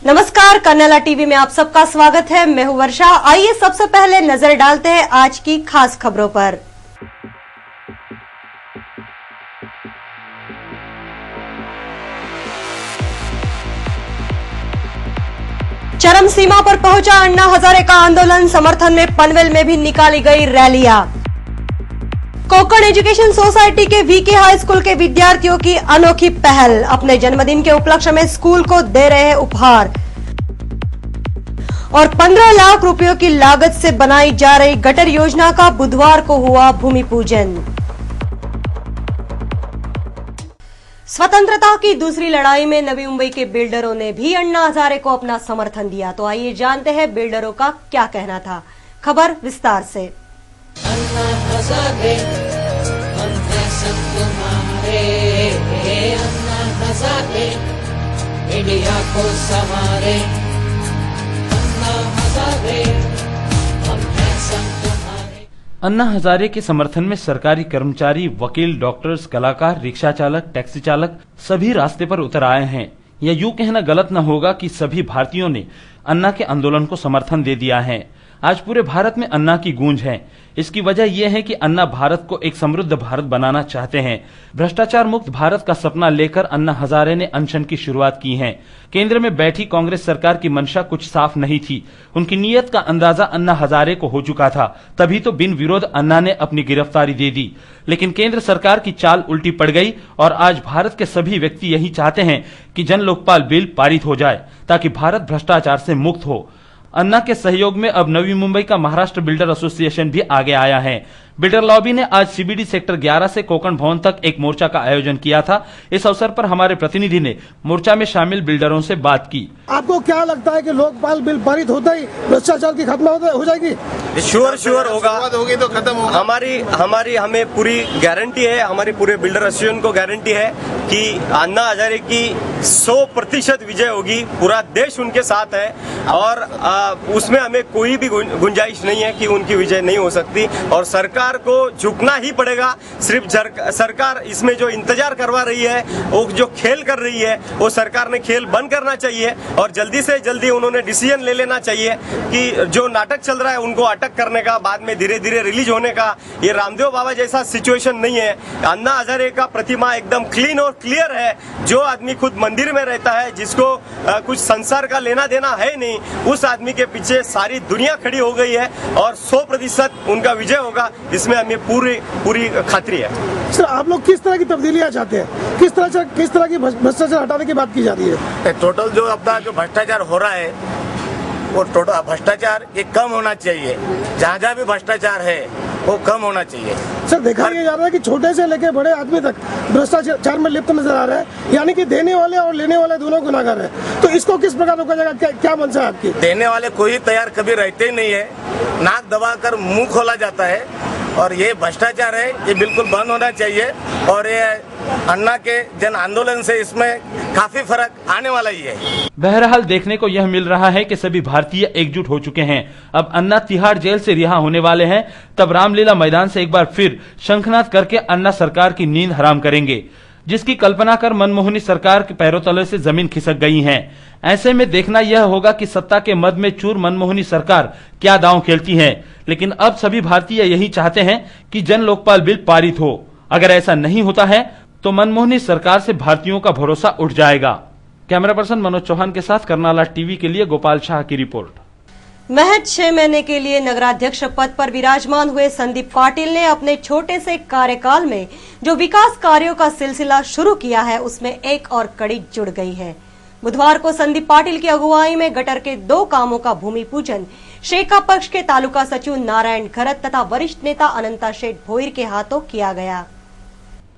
नमस्कार, कन्नला टीवी में आप सबका स्वागत है। मैं हूं वर्षा। आइए सबसे पहले नजर डालते हैं आज की खास खबरों पर। चरम सीमा पर पहुंचा अन्ना हजारे का आंदोलन, समर्थन में पनवेल में भी निकाली गई रैलियां। कोंकण एजुकेशन सोसाइटी के वीके हाई स्कूल के विद्यार्थियों की अनोखी पहल, अपने जन्मदिन के उपलक्ष्य में स्कूल को दे रहे हैं उपहार। और 15 लाख रुपयों की लागत से बनाई जा रही गटर योजना का बुधवार को हुआ भूमि पूजन। स्वतंत्रता की दूसरी लड़ाई में नवी मुंबई के बिल्डरों ने भी अन्ना हजारे को अपना समर्थन दिया। तो आइए जानते हैं बिल्डरों का क्या कहना था। खबर विस्तार से। अन्ना हजारे हम हैं सब तुम्हारे, अन्ना हजारे इंडिया को संवारे, अन्ना हजारे हम हैं सब तुम्हारे। अन्ना हजारे के समर्थन में सरकारी कर्मचारी, वकील, डॉक्टर्स, कलाकार, रिक्शा चालक, टैक्सी चालक सभी रास्ते पर उतर आए हैं। यह यूं कहना गलत न होगा कि सभी भारतीयों ने अन्ना के आंदोलन को समर्थन दे दिया है। आज पूरे भारत में अन्ना की गूंज है। इसकी वजह यह है कि अन्ना भारत को एक समृद्ध भारत बनाना चाहते हैं। भ्रष्टाचार मुक्त भारत का सपना लेकर अन्ना हजारे ने अनशन की शुरुआत की है। केंद्र में बैठी कांग्रेस सरकार की मंशा कुछ साफ नहीं थी। उनकी नीयत का अंदाजा अन्ना हजारे को हो चुका था, तभी तो बिन विरोध अन्ना ने अपनी गिरफ्तारी दे दी। लेकिन केंद्र सरकार की चाल उल्टी पड़ गई और आज भारत के सभी व्यक्ति यही चाहते हैं कि जन लोकपाल बिल पारित हो जाए ताकि भारत भ्रष्टाचार से मुक्त हो। अन्ना के सहयोग में अब नवी मुंबई का महाराष्ट्र बिल्डर एसोसिएशन भी आगे आया है। बिल्डर लॉबी ने आज सीबीडी सेक्टर 11 से कोंकण भवन तक एक मोर्चा का आयोजन किया था। इस अवसर पर हमारे प्रतिनिधि ने मोर्चा में शामिल बिल्डरों से बात की। आपको क्या लगता है कि लोकपाल बिल पारित होता ही भ्रष्टाचार की खत्म हो जाएगी? श्योर होगा, होगी तो खत्म होगा। हमारी हमें पूरी गारंटी है, हमारी पूरे बिल्डर एसोसिएशन को गारंटी है कि अन्ना हजारे की 100% विजय होगी। पूरा देश उनके साथ है और उसमें हमें कोई भी गुंजाइश नहीं है कि उनकी विजय नहीं हो सकती। और सरकार को झुकना ही पड़ेगा। सिर्फ सरकार इसमें जो इंतजार करवा रही है, वो जो खेल कर रही है, वो सरकार ने खेल बंद करना चाहिए और जल्दी से जल्दी उन्होंने डिसीजन ले लेना चाहिए कि जो नाटक चल रहा है उनको अटक करने का, बाद में धीरे धीरे रिलीज होने का। ये रामदेव बाबा जैसा सिचुएशन नहीं है। अन्ना हजारे का प्रतिमा एकदम क्लीन और क्लियर है। जो आदमी खुद मंदिर में रहता है, जिसको कुछ संसार का लेना देना है नहीं, उस आदमी के पीछे सारी दुनिया खड़ी हो गई है और 100% उनका विजय होगा, इसमें हमें पूरी खातरी है। सर, आप लोग किस तरह की तब्दीलियां चाहते हैं? किस तरह की भ्रष्टाचार हटाने की बात की जा रही है? टोटल जो अपना जो भ्रष्टाचार हो रहा है वो टोटल भ्रष्टाचार ये कम होना चाहिए। जहाँ जहाँ भी भ्रष्टाचार है वो कम होना चाहिए। सर, देखा यह जा रहा है कि छोटे से लेकर बड़े आदमी तक भ्रष्टाचार में लिप्त नजर आ रहा है, यानी कि देने वाले और लेने वाले दोनों गुनाहगार हैं। तो इसको किस प्रकार रोका जाएगा? क्या मंशा है आपकी? देने वाले कोई तैयार कभी रहते ही नहीं है, नाक दबाकर मुंह खोला जाता है और ये भ्रष्टाचार है, ये बिल्कुल बंद होना चाहिए। और ये अन्ना के जन आंदोलन से इसमें काफी फर्क आने वाला ही है। बहरहाल देखने को यह मिल रहा है कि सभी भारतीय एकजुट हो चुके हैं। अब अन्ना तिहाड़ जेल से रिहा होने वाले हैं, तब रामलीला मैदान से एक बार फिर शंखनाद करके अन्ना सरकार की नींद हराम करेंगे, जिसकी कल्पना कर मनमोहनी सरकार के पैरों तले से जमीन खिसक गई है। ऐसे में देखना यह होगा कि सत्ता के मद में चूर मनमोहनी सरकार क्या दांव खेलती है। लेकिन अब सभी भारतीय यही चाहते हैं कि जन लोकपाल बिल पारित हो। अगर ऐसा नहीं होता है तो मनमोहनी सरकार से भारतीयों का भरोसा उठ जाएगा। कैमरा पर्सन मनोज चौहान के साथ कर्नाला टीवी के लिए गोपाल शाह की रिपोर्ट। महज 6 महीने के लिए नगराध्यक्ष पद पर विराजमान हुए संदीप पाटिल ने अपने छोटे से कार्यकाल में जो विकास कार्यों का सिलसिला शुरू किया है, उसमें एक और कड़ी जुड़ गई है। बुधवार को संदीप पाटिल की अगुवाई में गटर के 2 कामों का भूमि पूजन शेखा पक्ष के तालुका सचिव नारायण खरत तथा वरिष्ठ नेता अनंता शेठ भोईर के हाथों किया गया।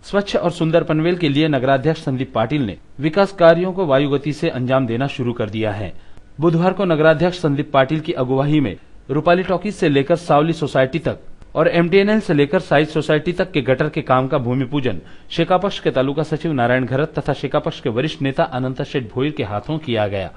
स्वच्छ और सुंदर पनवेल के लिए नगराध्यक्ष संदीप पाटिल ने विकास कार्यों को वायुगति से अंजाम देना शुरू कर दिया है। बुधवार को नगराध्यक्ष संदीप पाटिल की अगुवाई में रूपाली टॉकीज से लेकर सावली सोसाइटी तक और एमटीएनएल से लेकर साइज सोसाइटी तक के गटर के काम का भूमि पूजन शेखा पक्ष के तालुका सचिव नारायण खरत तथा शेखा पक्ष के वरिष्ठ नेता अनंता शेठ भोईर के हाथों किया गया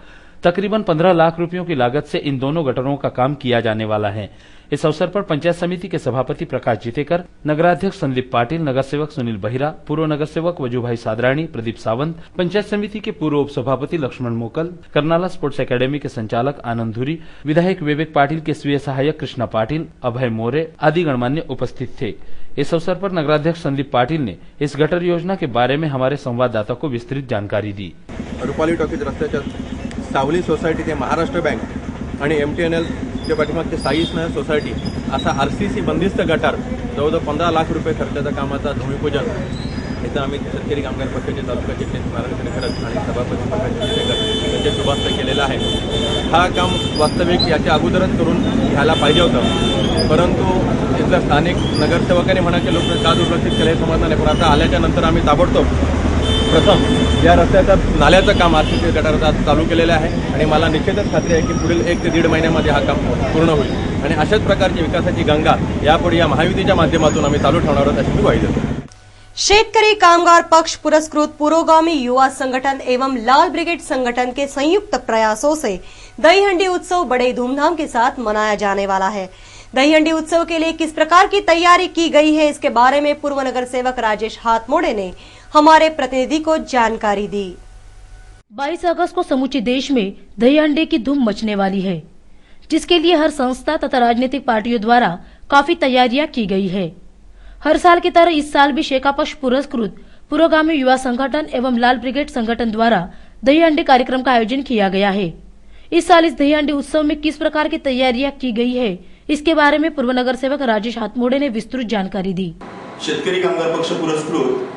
तकरीबन 15 लाख रुपयों की लागत से इन दोनों गटरों का काम किया जाने वाला है। इस अवसर पर पंचायत समिति के सभापति प्रकाश जितेकर, नगराध्यक्ष संदीप पाटिल, नगर सेवक सुनील बहिरा, पूर्व नगर सेवक वजूभाई सादराणी, प्रदीप सावंत, पंचायत समिति के पूर्व उप सभापति लक्ष्मण मोकल, करनाला स्पोर्ट्स एकेडमी के संचालक आनंद धुरी, विधायक विवेक पाटिल के स्वीय सहायक कृष्णा पाटिल, अभय मोरे आदि गणमान्य उपस्थित थे। इस अवसर पर नगराध्यक्ष संदीप पाटिल ने इस गटर योजना के बारे में हमारे संवाददाता को विस्तृत जानकारी दी। रुपाली टॉकीज रस्त्याच्या सावली सोसायटी ते महाराष्ट्र बँक आणि MTNL च्या पाठीमागचे साई स्नेह सोसायटी असा RCC बंदिस्त गटार जवळजवळ 15 लाख रुपये खर्चाच्या कामाचा भूमिपूजन इथं आम्ही शेतकरी कामगार पक्षाचे तालुका चिटणीस मार्गदर्शन करत आणि सभापती प्रकाश जितेकर यांच्या शुभास्ते केलेला आहे। हा काम वास्तविक याच्या अगोदरच करून घ्यायला पाहिजे होतं, परंतु इथल्या स्थानिक नगरसेवकांनी म्हणा की लोक का दुर्लक्षित केले हे समजलं नाही, पण आता आल्याच्या नंतर आम्ही ताबडतोब प्रथम या रस्त्याचं नाल्याचं काम RCC गटाराचं चालू केलेलं आहे आणि मला निश्चितच खात्री आहे की पुढील 1 ते 1.5 महिन्यामध्ये हा काम पूर्ण होईल आणि अशाच प्रकारची विकासाची गंगा यापुढे या महायुतीच्या माध्यमातून आम्ही चालू ठेवणार आहोत अशी मी ग्वाही देतो। शेतकरी कामगार पक्ष पुरस्कृत पुरोगामी युवा संगठन एवं लाल ब्रिगेड संगठन के संयुक्त प्रयासों से दही हंडी उत्सव बड़े धूमधाम के साथ मनाया जाने वाला है। दही हंडी उत्सव के लिए किस प्रकार की तैयारी की गई है, इसके बारे में पूर्व नगर सेवक राजेश हाथमोड़े ने हमारे प्रतिनिधि को जानकारी दी। 22 अगस्त को समूचे देश में दही हंडी की धूम मचने वाली है, जिसके लिए हर संस्था तथा राजनीतिक पार्टियों द्वारा काफी तैयारियां की गई है। हर साल की तरह इस साल भी शेकापक्ष पुरस्कृत पुरोगामी युवा संगठन एवं लाल ब्रिगेड संगठन द्वारा दही हंडी कार्यक्रम का आयोजन किया गया है। इस साल इस दही हंडी उत्सव में किस प्रकार की तैयारियां की गई है, इसके बारे में पूर्व नगर सेवक राजेश हाथमोड़े ने विस्तृत जानकारी दी। शेतकरी कामगार पक्ष पुरस्कृत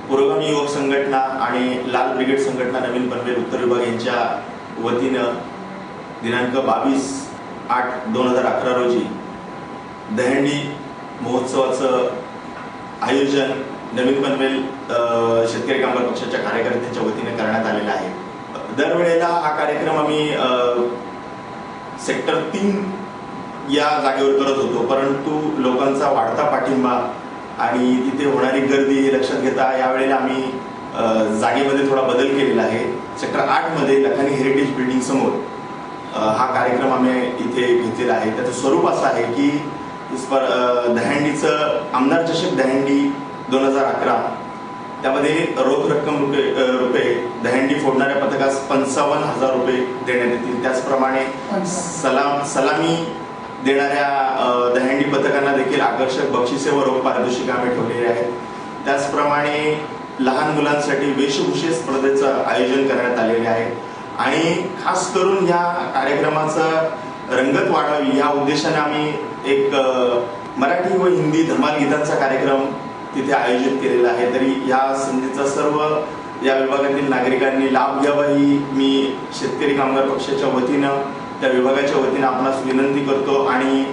पुरोगामी युवक संघटना आणि लाल ब्रिगेड संघटना नवीन पनवेल उत्तर विभाग यांच्या वतीनं दिनांक 22/8/2011 रोजी दहीहंडी महोत्सवाचं आयोजन नवीन पनवेल शेतकरी कामगार पक्षाच्या कार्यकर्त्यांच्या वतीने करण्यात आलेला आहे। दरवेळेला हा कार्यक्रम आम्ही सेक्टर 3 या जागेवर करत होतो, परंतु लोकांचा वाढता पाठिंबा आणि तिथे होणारी गर्दी हे लक्षात घेता यावेळेला आम्ही जागेमध्ये थोडा बदल केलेला आहे। सेक्टर 8 मध्ये लखानी हेरिटेज बिल्डिंग समोर हा कार्यक्रम आम्ही इथे घेतलेला आहे। त्याचं स्वरूप असं आहे की दहीहंडीचं आमदार चषक दहीहंडी 2011 त्यामध्ये रोख रक्कम रुपये दहीहंडी फोडणाऱ्या पथकास 55,000 रुपये देण्यात येतील। त्याचप्रमाणे सलामी देणाऱ्या दहीहंडी पथकांना देखील आकर्षक बक्षिसे व रोख पारितोषिक आम्ही ठेवलेले आहेत। त्याचप्रमाणे लहान मुलांसाठी वेशभूषे स्पर्धेचं आयोजन करण्यात आलेले आहे आणि खास करून या कार्यक्रमाचं रंगत वाढावी या उद्देशाने आम्ही एक मराठी व हिंदी धमाल गीतांचा कार्यक्रम तिथे आयोजित केलेला आहे। तरी या संधीचा सर्व या विभागातील नागरिकांनी लाभ घ्यावा ही मी शेतकरी कामगार पक्षाच्या वतीनं त्या विभागाच्या वतीनं आपणास विनंती करतो आणि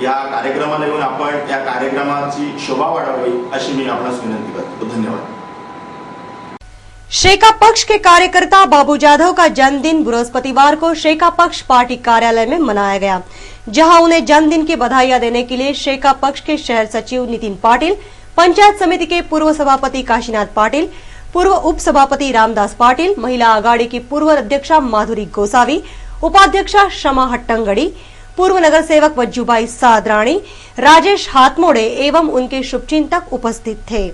या कार्यक्रमाला येऊन आपण या कार्यक्रमाची शोभा वाढावी अशी मी आपणास विनंती करतो। धन्यवाद। शेका पक्ष के कार्यकर्ता बाबू जाधव का जन्मदिन बृहस्पतिवार को शेका पक्ष पार्टी कार्यालय में मनाया गया, जहां उन्हें जन्मदिन की बधाइयां देने के लिए शेका पक्ष के शहर सचिव नितिन पाटिल, पंचायत समिति के पूर्व सभापति काशीनाथ पाटिल, पूर्व उप सभापति रामदास पाटिल, महिला आघाड़ी की पूर्व अध्यक्षा माधुरी गोसावी, उपाध्यक्षा शमा हट्टंगड़ी, पूर्व नगर सेवक वज्जूभाई सादराणी, राजेश हाथमोड़े एवं उनके शुभचिंतक उपस्थित थे।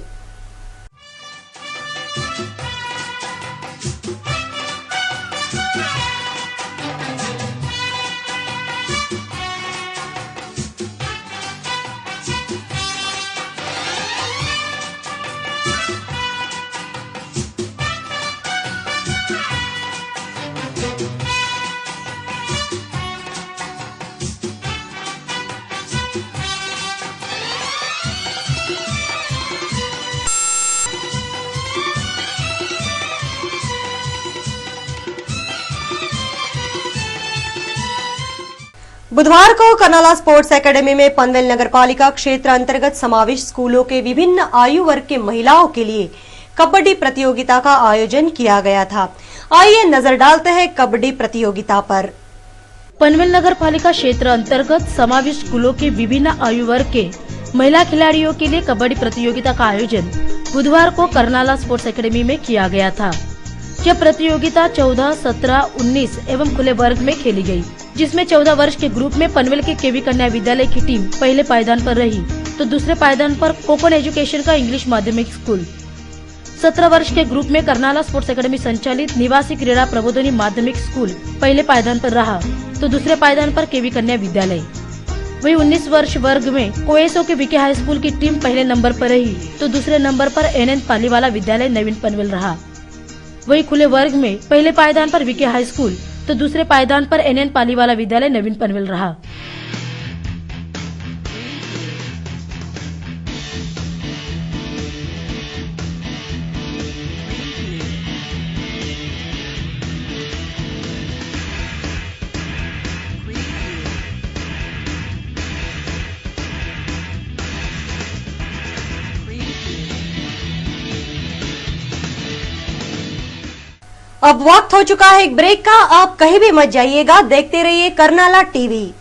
बुधवार को करनाला स्पोर्ट्स एकेडमी में पनवेल नगरपालिका क्षेत्र अंतर्गत समाविष्ट स्कूलों के विभिन्न आयु वर्ग के महिलाओं के लिए कबड्डी प्रतियोगिता का आयोजन किया गया था। आइए नजर डालते हैं कबड्डी प्रतियोगिता पर। पनवेल नगरपालिका क्षेत्र अंतर्गत समाविष्ट स्कूलों के विभिन्न आयु वर्ग के महिला खिलाड़ियों के लिए कबड्डी प्रतियोगिता का आयोजन बुधवार को करनाला स्पोर्ट्स एकेडमी में किया गया था, यह प्रतियोगिता 14, 17, 19 एवं खुले वर्ग में खेली गई, जिसमें 14 वर्ष के ग्रुप में पनवेल के केवी कन्या विद्यालय की टीम पहले पायदान पर रही, तो दूसरे पायदान पर कोकण एजुकेशन का इंग्लिश माध्यमिक स्कूल। 17 वर्ष के ग्रुप में करनाला स्पोर्ट्स एकेडमी संचालित निवासी क्रीड़ा प्रबोधिनी माध्यमिक स्कूल पहले पायदान पर रहा, तो दूसरे पायदान पर केवी कन्या विद्यालय। वही 19 वर्ष वर्ग में कोएसओ के वीके हाई स्कूल की टीम पहले नंबर पर रही, तो दूसरे नंबर पर एनएन पालीवाला विद्यालय नवीन पनवेल रहा। वही खुले वर्ग में पहले पायदान पर वीके हाई स्कूल, तो दूसरे पायदान पर एनएन पालीवाला विद्यालय नवीन पनवेल रहा। अब वक्त हो चुका है एक ब्रेक का। आप कहीं भी मत जाइएगा, देखते रहिए करनाला टीवी।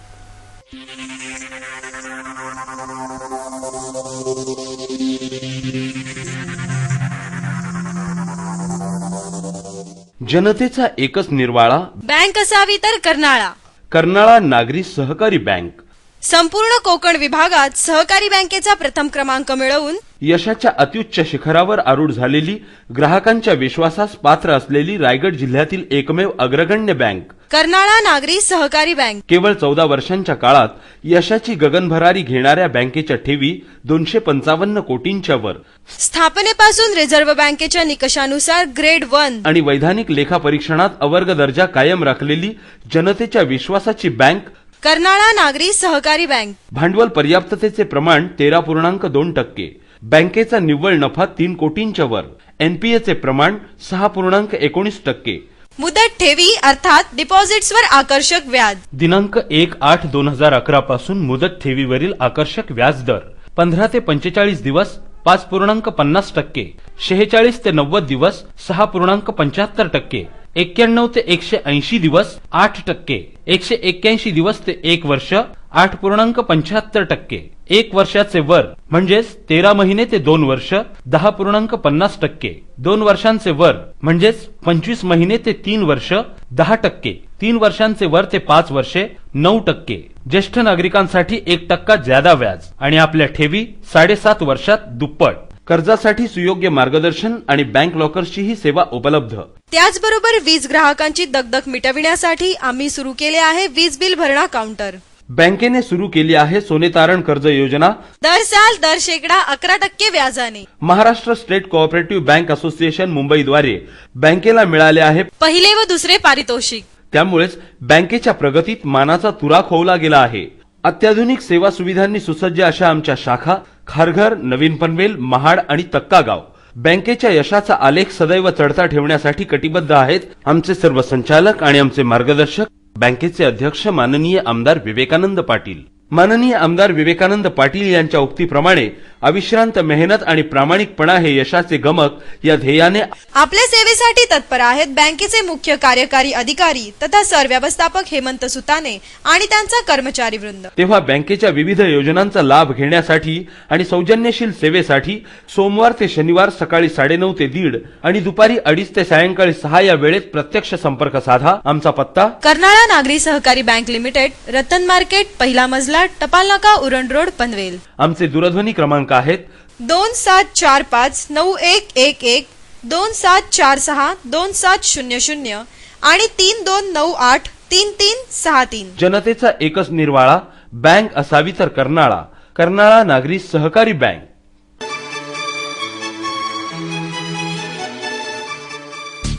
जनतेचा एकच निर्वाळा, बँक असावी तर करनाळा। करनाळा नागरी सहकारी बँक संपूर्ण कोकण विभागात सहकारी बँकेचा प्रथम क्रमांक मिळवून यशाच्या अत्युच्च शिखरावर आरूढ झालेली, ग्राहकांच्या विश्वासास पात्र असलेली रायगड जिल्ह्यातील एकमेव अग्रगण्य बँक करनाळा नागरी सहकारी बँक। केवळ 14 वर्षांच्या काळात यशाची गगनभरारी घेणाऱ्या बँकेच्या ठेवी 255 कोटींच्या वर, स्थापनेपासून रिझर्व्ह बँकेच्या निकषानुसार ग्रेड 1 आणि वैधानिक लेखा परीक्षणात अवर्ग दर्जा कायम राखलेली जनतेच्या विश्वासाची बँक करनाळा नागरी सहकारी बँक। भांडवल पर्याप्ततेचे प्रमाण 13.2%, बँकेचा निव्वळ नफा 3 कोटींच्या वर, एनपीएचे प्रमाण 6.19%, मुदत ठेवी अर्थात डिपॉझिट्सवर आकर्षक व्याज। दिनांक 1/8/2011 पासून मुदत ठेवीवरील आकर्षक व्याजदर 15 ते 45 दिवस 5.50%, 46 ते 90 दिवस 6.75%, 91 ते 180 दिवस 8%, 181 दिवस ते 1 वर्ष 8.75%, 1 वर्षाचे वर म्हणजेच 13 महिने ते 2 वर्ष 10.50%, 2 वर्षांचे वर म्हणजेच 25 महिने ते 3 वर्ष 10%, 3 वर्षांचे वर ते 5 वर्षे 9%, ज्येष्ठ नागरिकांसाठी 1% ज्यादा व्याज आणि आपल्या ठेवी 7.5 वर्षात दुप्पट। कर्जासाठी सुयोग्य मार्गदर्शन आणि बँक लॉकर्सची ही सेवा उपलब्ध। त्याचबरोबर वीज ग्राहकांची दगदग मिटविण्यासाठी आम्ही सुरू केले आहे वीज बिल भरणा काउंटर। बँकेने सुरू केली आहे सोने तारण कर्ज योजना, दर साल दर शेकडा 11% व्याजाने। Maharashtra state cooperative bank association मुंबईद्वारे बँकेला मिळाले आहे पहिले व दुसरे पारितोषिक। त्यामुळेच बँकेच्या प्रगतीत मानाचा तुरा खोवला गेला आहे। अत्याधुनिक सेवा सुविधांनी सुसज्ज अशा आमच्या शाखा खारघर, नवीन पनवेल, महाड आणि तक्कागाव बँकेच्या यशाचा आलेख सदैव चढता ठेवण्यासाठी कटिबद्ध आहेत आमचे सर्व संचालक आणि आमचे मार्गदर्शक, बँकेचे अध्यक्ष माननीय आमदार विवेकानंद पाटील। माननीय आमदार विवेकानंद पाटील यांच्या उक्तीप्रमाणे अविश्रांत मेहनत आणि प्रामाणिकपणा हे यशाचे गमक या ध्येयाने आपल्या सेवेसाठी तत्पर आहेत बँकेचे मुख्य कार्यकारी अधिकारी तथा सरव्यवस्थापक हेमंत सुताने आणि त्यांचा कर्मचारी वृंद। तेव्हा बँकेच्या विविध योजनांचा लाभ घेण्यासाठी आणि सौजन्यशील सेवेसाठी सोमवार ते शनिवार सकाळी 9:30 ते 1:30 आणि दुपारी 2:30 ते सायंकाळी 6 या वेळेत प्रत्यक्ष संपर्क साधा। आमचा पत्ता करनाळा नागरी सहकारी बँक लिमिटेड, रतन मार्केट, पहिला मजला, टपाल नाका, उरण रोड, पनवेल। आमचे दूरध्वनी क्रमांक आहेत 27459111, 27462700 आणि 32983363। जनतेचा एकच निर्वाळा, बँक असावी तर करनाळा, करनाळा नागरी सहकारी बँक।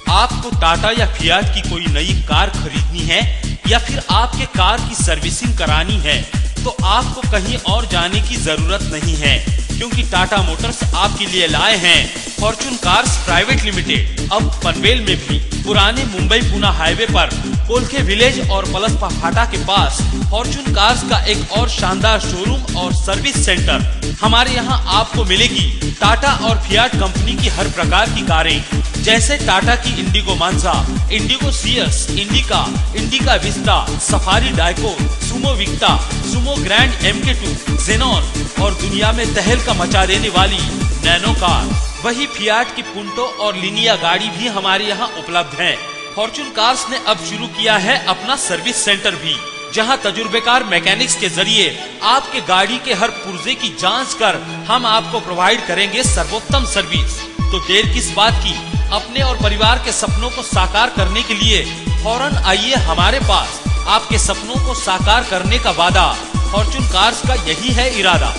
आपको टाटा या फियाट की कोई नई कार खरीदनी है या फिर आपके कार की सर्विसिंग करानी है तो आपको कहीं और जाने की जरूरत नहीं है, क्योंकि टाटा मोटर्स आपके लिए लाए हैं फॉर्च्यून कार्स प्राइवेट लिमिटेड। अब पनवेल में भी पुराने मुंबई पुणे हाईवे पर कोलखे विलेज और पलसपा फाटा के पास फॉर्च्यून कार्स का एक और शानदार शोरूम और सर्विस सेंटर। हमारे यहाँ आपको मिलेगी टाटा और फियाट कंपनी की हर प्रकार की कारें, जैसे टाटा की Indigo Manza, Indigo CS, Indica, Indica Vista, Safari Dicor, Sumo Victa, Sumo Grande MK2, Xenon और दुनिया में तहलका मचा देने वाली नैनो कार। वही फियाट की पुंटो और लिनिया गाड़ी भी हमारे यहाँ उपलब्ध है। फॉर्च्यून कार्स ने अब शुरू किया है अपना सर्विस सेंटर भी, जहां तजुर्बेकार मैकेनिक्स के जरिए आपके गाड़ी के हर पुर्जे की जांच कर हम आपको प्रोवाइड करेंगे सर्वोत्तम सर्विस। तो देर किस बात की, अपने और परिवार के सपनों को साकार करने के लिए फौरन आइए हमारे पास। आपके सपनों को साकार करने का वादा, फॉर्च्यून कार्स का यही है इरादा।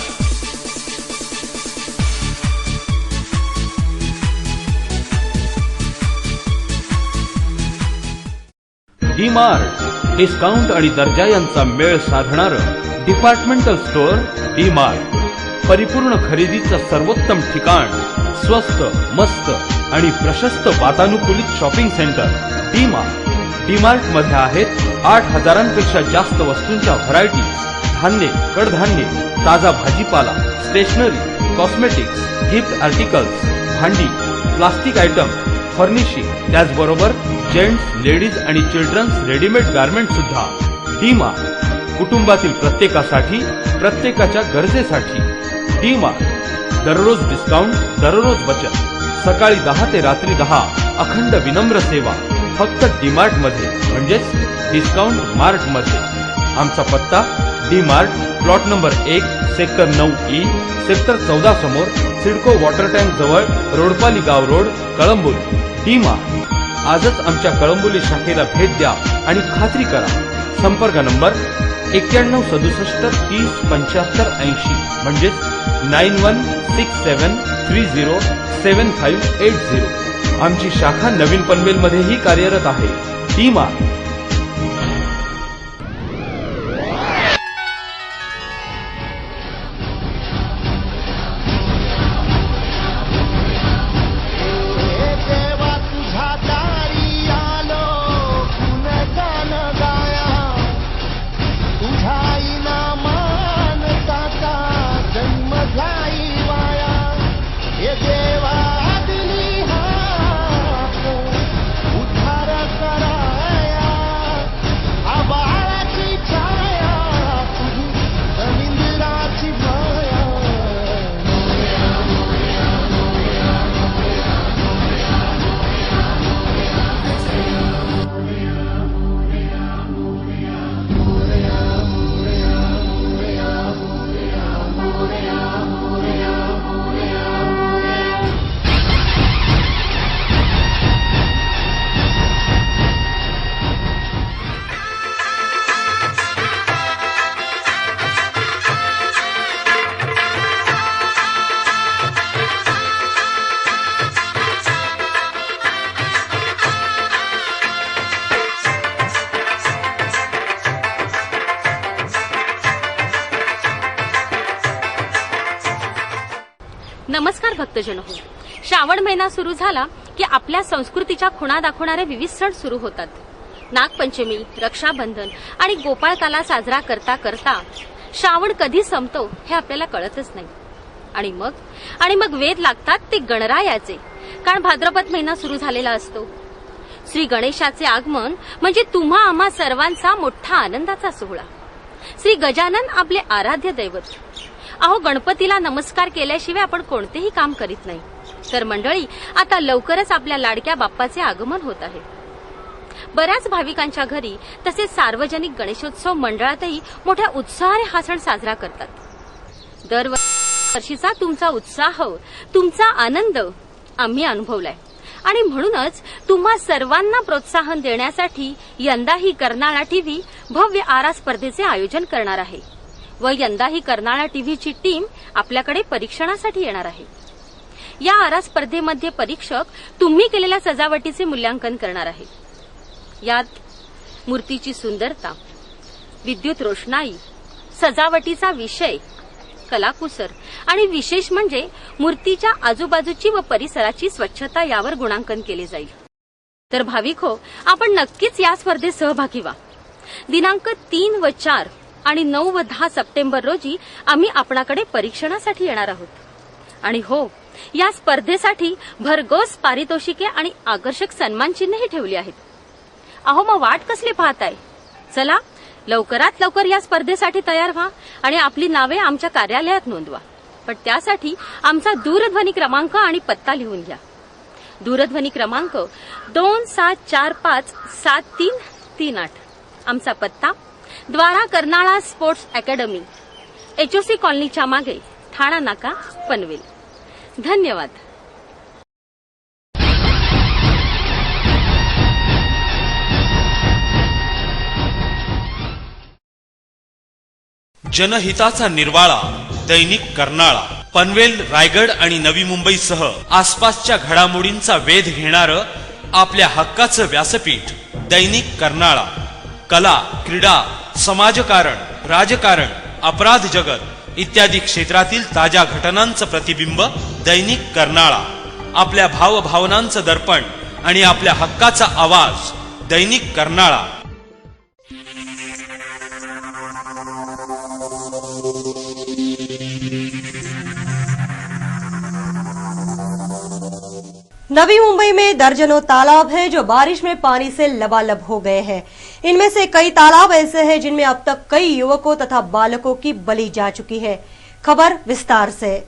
डी-मार्ट, डिस्काउंट आणि दर्जा यांचा मेळ साधणारं डिपार्टमेंटल स्टोअर डी-मार्ट, परिपूर्ण खरेदीचं सर्वोत्तम ठिकाण, स्वस्त, मस्त आणि प्रशस्त वातानुकूलित शॉपिंग सेंटर डी-मार्ट। डी-मार्ट मध्ये आहेत 8,000पेक्षा जास्त वस्तूंच्या व्हरायटीज, धान्य, कडधान्य, ताजा भाजीपाला, स्टेशनरी, कॉस्मेटिक्स, गिफ्ट आर्टिकल्स, भांडी, प्लास्टिक आयटम, फर्निशिंग, त्याचबरोबर जेंट्स, लेडीज आणि चिल्ड्रन्स रेडीमेड गारमेंट सुद्धा। डी-मार्ट, कुटुंबातील प्रत्येकासाठी, प्रत्येकाच्या गरजेसाठी। डी-मार्ट, दररोज डिस्काउंट, दररोज बचत, सकाळी 10 ते रात्री 10, अखंड विनम्र सेवा, फक्त डी-मार्ट मध्ये, म्हणजेच डिस्काउंट मार्ट मध्ये। आमचा पत्ता D-Mart, plot number 1, sector 9E, sector 14 समोर, सिडको वॉटर टँक जवळ, रोडपाली गाव रोड, कळंबोली। डी-मार्ट, आजच आमच्या कळंबोली शाखेला भेट द्या आणि खात्री करा। संपर्क नंबर 9167 30 75 80, म्हणजेच 9167307580। आमची शाखा नवीन पनवेल मध्येही कार्यरत आहे। डी-मार्ट। नमस्कार भक्तजन हो, श्रावण महिना सुरू झाला की आपल्या संस्कृतीच्या खुणा दाखवणारे विविध सण सुरू होतात। नागपंचमी, रक्षाबंधन आणि गोपाळकाला साजरा करता करता श्रावण कधी संपतो हे आपल्याला कळतच नाही। आणि मग वेध लागतात ते गणरायाचे, कारण भाद्रपद महिना सुरू झालेला असतो। श्री गणेशाचे आगमन म्हणजे तुम्हा आम्हा सर्वांचा मोठा आनंदाचा सोहळा। श्री गजानन आपले आराध्य दैवत। अहो, गणपतीला नमस्कार केल्याशिवाय आपण कोणतेही काम करीत नाही। तर मंडळी, आता लवकरच आपल्या लाडक्या बाप्पाचे आगमन होत आहे। बऱ्याच भाविकांच्या घरी तसेच सार्वजनिक गणेशोत्सव मंडळातही मोठ्या उत्साहाने हा सण साजरा करतात। दरवर्षीचा तुमचा उत्साह, तुमचा आनंद आम्ही अनुभवलाय आणि म्हणूनच तुम्हा सर्वांना प्रोत्साहन देण्यासाठी यंदाही कर्नाळा टीव्ही भव्य आरा स्पर्धेचे आयोजन करणार आहे व यंदाही कर्नाळा टीव्हीची टीम आपल्याकडे परीक्षणासाठी येणार आहे। या आरा स्पर्धेमध्ये परीक्षक तुम्ही केलेल्या सजावटीचे मूल्यांकन करणार आहे। यात मूर्तीची सुंदरता, विद्युत रोषणाई, सजावटीचा विषय, कलाकुसर आणि विशेष म्हणजे मूर्तीच्या आजूबाजूची व परिसराची स्वच्छता यावर गुणांकन केले जाईल। तर भाविको, आपण नक्कीच या स्पर्धेत सहभागी व्हा। दिनांक 3 व 4 आणि 9 व 10 सप्टेंबर रोजी आम्ही आपणाकडे परीक्षणासाठी येणार आहोत। आणि हो, या स्पर्धेसाठी भरघोस पारितोषिके आणि आकर्षक सन्मानचिन्हही ठेवली आहेत. अहो मग वाट कसली पाहताय? चला लवकरात लवकर या स्पर्धेसाठी तयार व्हा आणि आपली नावे आमच्या कार्यालयात नोंदवा. पण त्यासाठी आमचा दूरध्वनी क्रमांक आणि पत्ता लिहून घ्या. दूरध्वनी क्रमांक 27457338. आमचा पत्ता द्वारा कर्नाळा स्पोर्ट्स अकॅडमी, HOC कॉलनीच्या मागे, ठाणा नाका, पनवेल. धन्यवाद. जनहिताचा निर्वाळा दैनिक कर्नाळा. पनवेल, रायगड आणि नवी मुंबईसह आसपासच्या घडामोडींचा वेध घेणारं आपल्या हक्काचं व्यासपीठ दैनिक कर्नाळा. कला, क्रीडा, समाजकारण, राजकारण, अपराध जगत इत्यादी क्षेत्रातील ताज्या घटनांचं प्रतिबिंब दैनिक कर्नाळा. आपल्या भावभावनांचं दर्पण आणि आपल्या हक्काचा आवाज दैनिक कर्नाळा. नवी मुंबई में दर्जनों तालाब हैं जो बारिश में पानी से लबालब हो गए हैं. इनमें से कई तालाब ऐसे हैं जिनमें अब तक कई युवकों तथा बालकों की बलि जा चुकी है. खबर विस्तार से.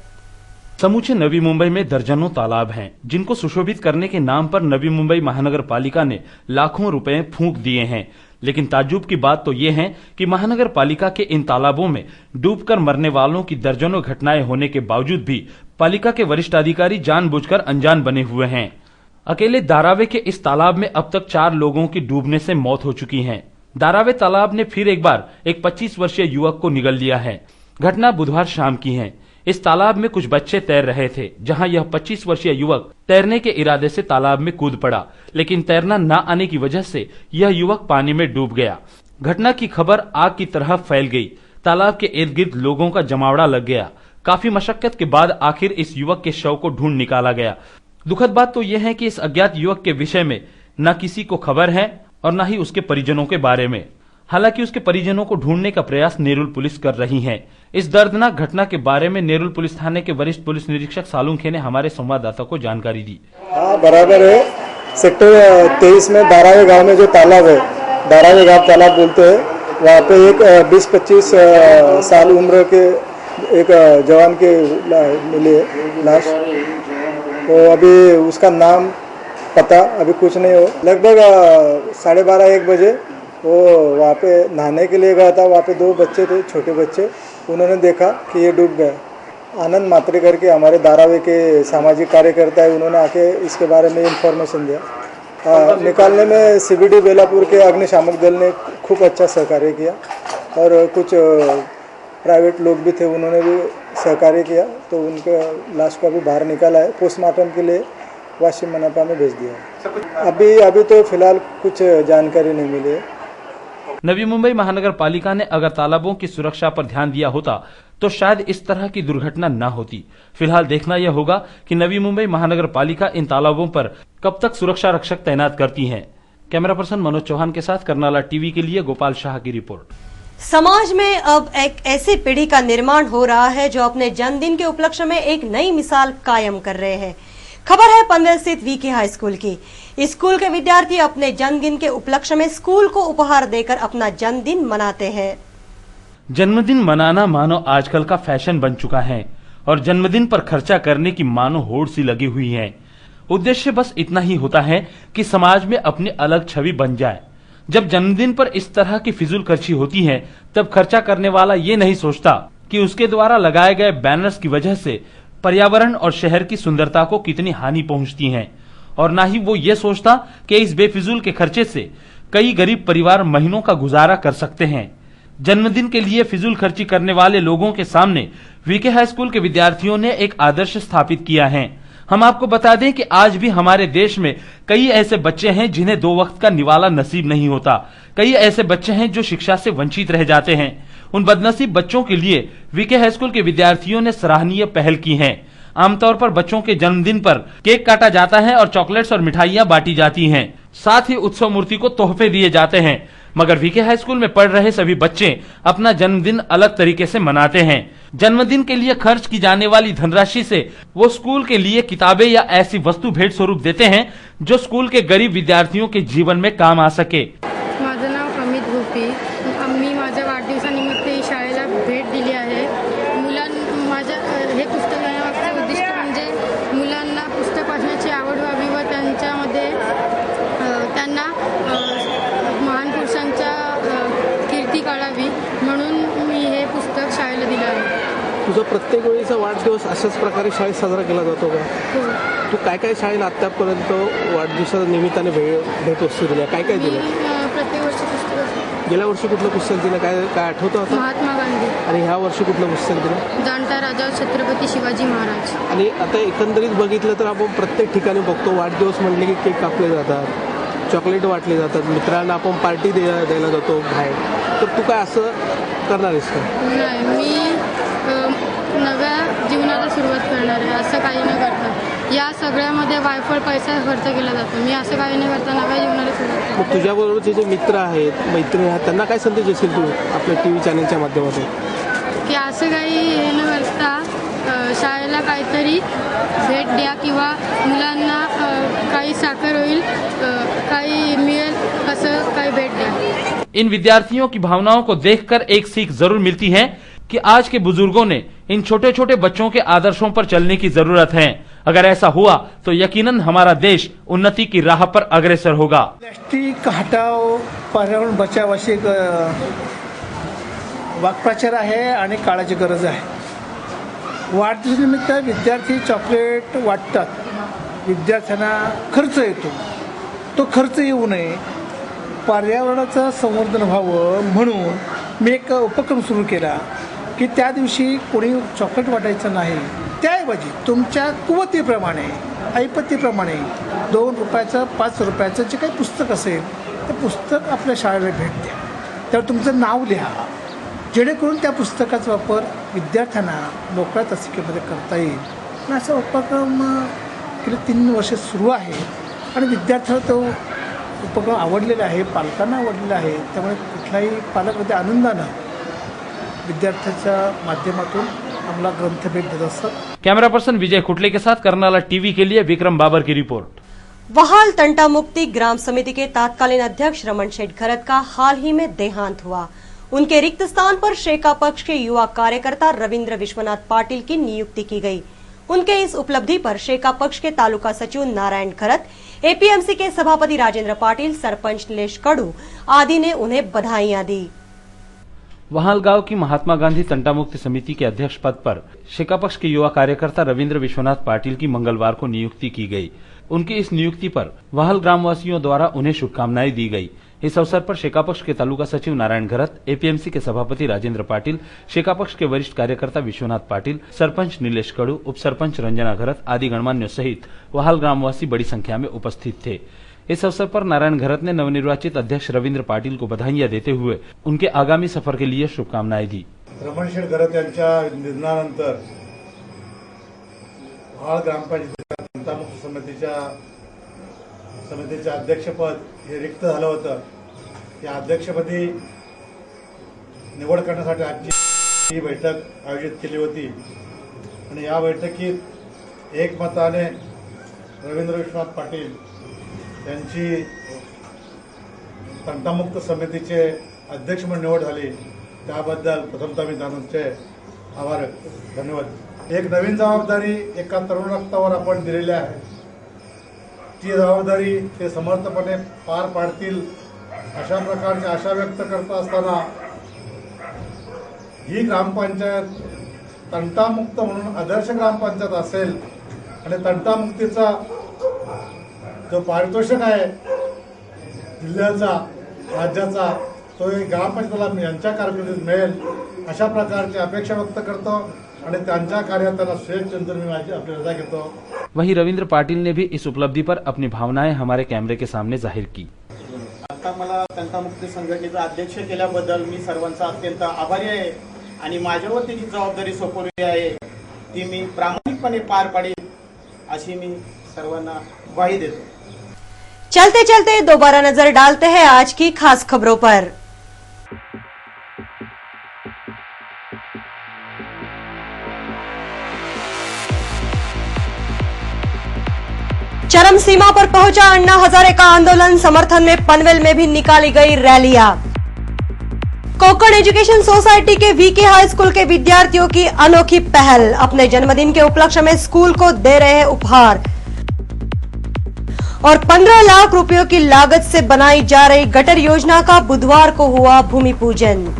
समूचे नवी मुंबई में दर्जनों तालाब हैं जिनको सुशोभित करने के नाम पर नवी मुंबई महानगर पालिका ने लाखों रुपए फूंक दिए हैं. लेकिन ताज्जुब की बात तो ये है कि महानगर पालिका के इन तालाबों में डूबकर मरने वालों की दर्जनों घटनाएं होने के बावजूद भी पालिका के वरिष्ठ अधिकारी जानबूझकर अनजान बने हुए हैं. अकेले दारावे के इस तालाब में अब तक 4 लोगों की डूबने से मौत हो चुकी है. दारावे तालाब ने फिर एक बार एक 25 वर्षीय युवक को निगल लिया है. घटना बुधवार शाम की है. इस तालाब में कुछ बच्चे तैर रहे थे, जहां यह 25 वर्षीय युवक तैरने के इरादे से तालाब में कूद पड़ा, लेकिन तैरना न आने की वजह से यह युवक पानी में डूब गया. घटना की खबर आग की तरह फैल गई. तालाब के इर्द गिर्द लोगों का जमावड़ा लग गया. काफी मशक्कत के बाद आखिर इस युवक के शव को ढूंढ निकाला गया. दुखद बात तो यह है कि इस अज्ञात युवक के विषय में न किसी को खबर है और न ही उसके परिजनों के बारे में. हालांकि उसके परिजनों को ढूंढने का प्रयास नेरुल पुलिस कर रही है. इस दर्दनाक घटना के बारे में नेरुल पुलिस थाने के वरिष्ठ पुलिस निरीक्षक सालुंखे ने हमारे संवाददाता को जानकारी दी. हाँ बराबर है. सेक्टर 23 में दारावे गांव में जो तालाब है, दारावे गांव तालाब बोलते हैं, वहाँ पे एक 20-25 साल उम्र के एक जवान के मिली है लाश. तो अभी उसका नाम पता अभी कुछ नहीं हो. लगभग 12:30-1 बजे वो वहाँ पे नहाने के लिए गया था. वहाँ पे 2 बच्चे थे, छोटे बच्चे. उन्होंने देखा कि ये डूब गया. आनंद मात्रे करके हमारे दारावे के सामाजिक कार्यकर्ता है, उन्होंने आके इसके बारे में इंफॉर्मेशन दिया. निकालने में CBD बेलापुर के अग्निशामक दल ने खूब अच्छा सहकार्य किया और कुछ प्राइवेट लोग भी थे, उन्होंने भी सहकार्य किया. तो उनके लाश को अभी बाहर निकाला है. पोस्टमार्टम के लिए वाशिम मनपा में भेज दिया. अभी तो फिलहाल कुछ जानकारी नहीं मिली है. नवी मुंबई महानगर पालिका ने अगर तालाबों की सुरक्षा पर ध्यान दिया होता तो शायद इस तरह की दुर्घटना न होती. फिलहाल देखना यह होगा कि नवी मुंबई महानगर पालिका इन तालाबों पर कब तक सुरक्षा रक्षक तैनात करती है. कैमरा पर्सन मनोज चौहान के साथ कर्नाला टीवी के लिए गोपाल शाह की रिपोर्ट. समाज में अब एक ऐसी पीढ़ी का निर्माण हो रहा है जो अपने जन्मदिन के उपलक्ष्य में एक नई मिसाल कायम कर रहे हैं. खबर है पनवेल स्थित VK हाई स्कूल की. स्कूल के विद्यार्थी अपने जन्मदिन के उपलक्ष्य में स्कूल को उपहार देकर अपना जन्मदिन मनाते हैं. जन्मदिन मनाना मानो आजकल का फैशन बन चुका है और जन्मदिन पर खर्चा करने की मानो होड़ सी लगी हुई है. उद्देश्य बस इतना ही होता है कि समाज में अपनी अलग छवि बन जाए. जब जन्मदिन पर इस तरह की फिजूल खर्ची होती है तब खर्चा करने वाला ये नहीं सोचता कि उसके द्वारा लगाए गए बैनर्स की वजह से पर्यावरण और शहर की सुंदरता को कितनी हानि पहुंचती है, और ना ही वो ये सोचता कि इस बेफिजूल के खर्चे से कई गरीब परिवार महीनों का गुजारा कर सकते हैं. जन्मदिन के लिए फिजूल खर्ची करने वाले लोगों के सामने VK हाई स्कूल के विद्यार्थियों ने एक आदर्श स्थापित किया है. हम आपको बता दें कि आज भी हमारे देश में कई ऐसे बच्चे हैं जिन्हें 2 वक्त का निवाला नसीब नहीं होता. कई ऐसे बच्चे हैं जो शिक्षा से वंचित रह जाते हैं. उन बदनसीब बच्चों के लिए VK हाई स्कूल के विद्यार्थियों ने सराहनीय पहल की है. आमतौर पर बच्चों के जन्मदिन पर केक काटा जाता है और चॉकलेट्स और मिठाइयां बांटी जाती हैं. साथ ही उत्सव मूर्ति को तोहफे दिए जाते हैं. मगर वीके हाई स्कूल में पढ़ रहे सभी बच्चे अपना जन्मदिन अलग तरीके से मनाते हैं। जन्मदिन के लिए खर्च की जाने वाली धनराशि से वो स्कूल के लिए किताबें या ऐसी वस्तु भेंट स्वरूप देते हैं जो स्कूल के गरीब विद्यार्थियों के जीवन में काम आ सके। माझं नाव अमित भोपी, मी माझ्या वाढदिवसानिमित्त ही शाळेला भेट दिली आहे। माझ्या हे पुस्तक घेण्यामागचे उद्दिष्ट म्हणजे मुलांना पुस्तक वाचण्याची आवड व्हावी व त्यांच्यामध्ये त्यांना महान पुरुषांच्या कीर्ती कळावी म्हणून मी हे पुस्तक शाळेला दिलं आहे। तुझा प्रत्येक वेळीचा वाढदिवस अशाच प्रकारे शाळेत साजरा केला जातो का? हो। तू काय काय शाळेला आत्तापर्यंत वाढदिवसाच्या निमित्ताने भेट वस्तू दिल्या, काय काय दिलं? प्रत्येक वर्षी पुस्तक, गेल्या वर्षी कुठलं पुस्तक दिलं, काय काय आठवतं आता? महात्मा गांधी। आणि ह्या वर्षी कुठलं पुस्तक दिलं? जाणता राजा छत्रपती शिवाजी महाराज। आणि आता एकंदरीत बघितलं तर आपण प्रत्येक ठिकाणी बघतो वाढदिवस म्हटले की केक कापले जातात, चॉकलेट वाटले जातात, मित्रांना आपण पार्टी द्यायला जातो बाहेर, तर तू काय असं करणार आहेस का? नाही, मी नव्या जीवनाला सुरुवात करणार आहे, असं काही न करता या सगळ्यामध्ये वायफळ पैसा खर्च केला जातो। मी असं काही न करता नव्या जीवनाला सुरुवात करते। मग तुझ्याबरोबरचे जे मित्र आहेत, मैत्रिणी आहेत, त्यांना काय संदेश देशील तू आपल्या TV चॅनलच्या माध्यमातून? की असं काही हे न करता शाळेला काहीतरी भेट द्या किंवा मुलांना काही साखर होईल, काही मिळेल असं काही भेट द्या। इन विद्यार्थियों की भावनाओं को देखकर एक सीख जरूर मिलती है कि आज के बुजुर्गों ने इन छोटे छोटे बच्चों के आदर्शों पर चलने की जरूरत है। अगर ऐसा हुआ तो यकीनन हमारा देश उन्नति की राह पर अग्रसर होगा। प्लास्टिक हटाओ, पर्यावरण बचाव अशी एक वाक्प्रचार आहे आणि काळाची गरज आहे। वाढदिवसानिमित्त विद्यार्थी चॉकलेट वाटतात, विद्यार्थ्यांना खर्च येतो, तो खर्च येऊ नये, पर्यावरणाचं संवर्धन व्हावं म्हणून मी एक उपक्रम सुरू केला की त्या दिवशी कोणी चॉकलेट वाटायचं नाही, त्याऐवजी तुमच्या कुवतीप्रमाणे, ऐपतीप्रमाणे 2 रुपयाचं 5 रुपयाचं जे काही पुस्तक असेल ते पुस्तक आपल्या शाळेला भेट द्या, त्यावर तुमचं नाव लिहा, जेणेकरून त्या पुस्तकाचा वापर विद्यार्थ्यांना मोकळ्या तासिकेमध्ये करता येईल। आणि असा उपक्रम गेली 3 वर्ष सुरू आहे आणि विद्यार्थ्यांना तो उपक्रम आवडलेला आहे, पालकांना आवडलेला आहे, त्यामुळे कुठलाही पालक अगदी आनंदानं विद्यार्थ्यांच्या माध्यमातून आम्हाला ग्रंथ भेट देत असतात। कैमरा पर्सन विजय खुटले के साथ कर्नाला TV के लिए विक्रम बाबर की रिपोर्ट। वहाल तंटा मुक्ति ग्राम समिति के तत्कालीन अध्यक्ष रमन शेठ घरत का हाल ही में देहांत हुआ। उनके रिक्त स्थान पर शेका पक्ष के युवा कार्यकर्ता रविंद्र विश्वनाथ पाटिल की नियुक्ति की गई। उनके इस उपलब्धि पर शेका पक्ष के तालुका सचिव नारायण घरत, APMC के सभापति राजेंद्र पाटिल, सरपंच नीलेश कडू आदि ने उन्हें बधाइयां दी। वहाल गांव की महात्मा गांधी तंटा मुक्ति समिति के अध्यक्ष पद पर शेका पक्ष के युवा कार्यकर्ता रविंद्र विश्वनाथ पाटिल की मंगलवार को नियुक्ति की गई। उनकी इस नियुक्ति पर वहाल ग्रामवासियों द्वारा उन्हें शुभकामनाएं दी गई। इस अवसर पर शेका पक्ष के तालुका सचिव नारायण घरत, APMC के सभापति राजेंद्र पाटिल, शेका पक्ष के वरिष्ठ कार्यकर्ता विश्वनाथ पाटिल, सरपंच नीलेश कडू, उप सरपंच रंजना घरत आदि गणमान्यों सहित वहाल ग्रामवासी बड़ी संख्या में उपस्थित थे। इस अवसर पर नारायण घरत ने नवनिर्वाचित अध्यक्ष रविंद्र पाटिल को बधाइयां देते हुए उनके आगामी सफर के लिए शुभकामनाएं दी। रमन शेठ घरत यांच्या निधनानंतर वहाल ग्रामपंचायत तंटा मुक्ती समितीचे अध्यक्षपद हे रिक्त झालं होतं। या अध्यक्षपदी निवड करण्यासाठी आजची ही बैठक आयोजित केली होती आणि या बैठकीत एकमताने रवींद्र विश्वनाथ पाटील यांची तंटामुक्त समितीचे अध्यक्ष म्हणून निवड झाली, त्याबद्दल प्रथमतः मी त्यांचे आभार, धन्यवाद। एक नवीन जबाबदारी एका तरुण रक्तावर आपण दिलेली आहे, ती जबाबदारी ते समर्थपणे पार पाडतील अशा प्रकारची आशा व्यक्त करत असताना ही ग्रामपंचायत तंटामुक्त म्हणून आदर्श ग्रामपंचायत असेल आणि तंटामुक्तीचा जो पारितोषिक आहे जिल्ह्याचा, राज्याचा, तो ग्रामपंचायतीला यांच्या कारकिर्दीत मिळेल अशा प्रकारची अपेक्षा व्यक्त करतो आणि त्यांच्या कार्यात त्यांना श्रेष्ठ चिंतन मी माझी आपली रजा घेतो। वहीं रविंद्र पाटिल ने भी इस उपलब्धि पर अपनी भावनाएं हमारे कैमरे के सामने जाहिर की। आता मला तंटामुक्ती संघटनेचा अध्यक्ष केल्याबद्दल मी सर्वांचा अत्यंत आभारी आहे आणि माझ्यावरती जी जबाबदारी सोपवली आहे ती मी प्रामाणिकपणे पार पाडेल अशी मी सर्वांना ग्वाही देतो। चलते चलते दोबारा नजर डालते हैं आज की खास खबरों पर। चरम सीमा पर पहुंचा अन्ना हजारे का आंदोलन, समर्थन में पनवेल में भी निकाली गई रैलियां। कोंकण एजुकेशन सोसाइटी के वीके हाई स्कूल के विद्यार्थियों की अनोखी पहल, अपने जन्मदिन के उपलक्ष्य में स्कूल को दे रहे हैं उपहार। और 15 लाख रुपयों की लागत से बनाई जा रही गटर योजना का बुधवार को हुआ भूमि पूजन।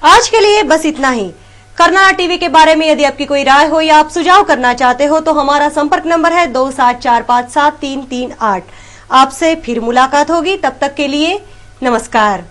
आज के लिए बस इतना ही। कर्नाटक टीवी के बारे में यदि आपकी कोई राय हो या आप सुझाव करना चाहते हो तो हमारा संपर्क नंबर है 27457338। आपसे फिर मुलाकात होगी, तब तक के लिए नमस्कार।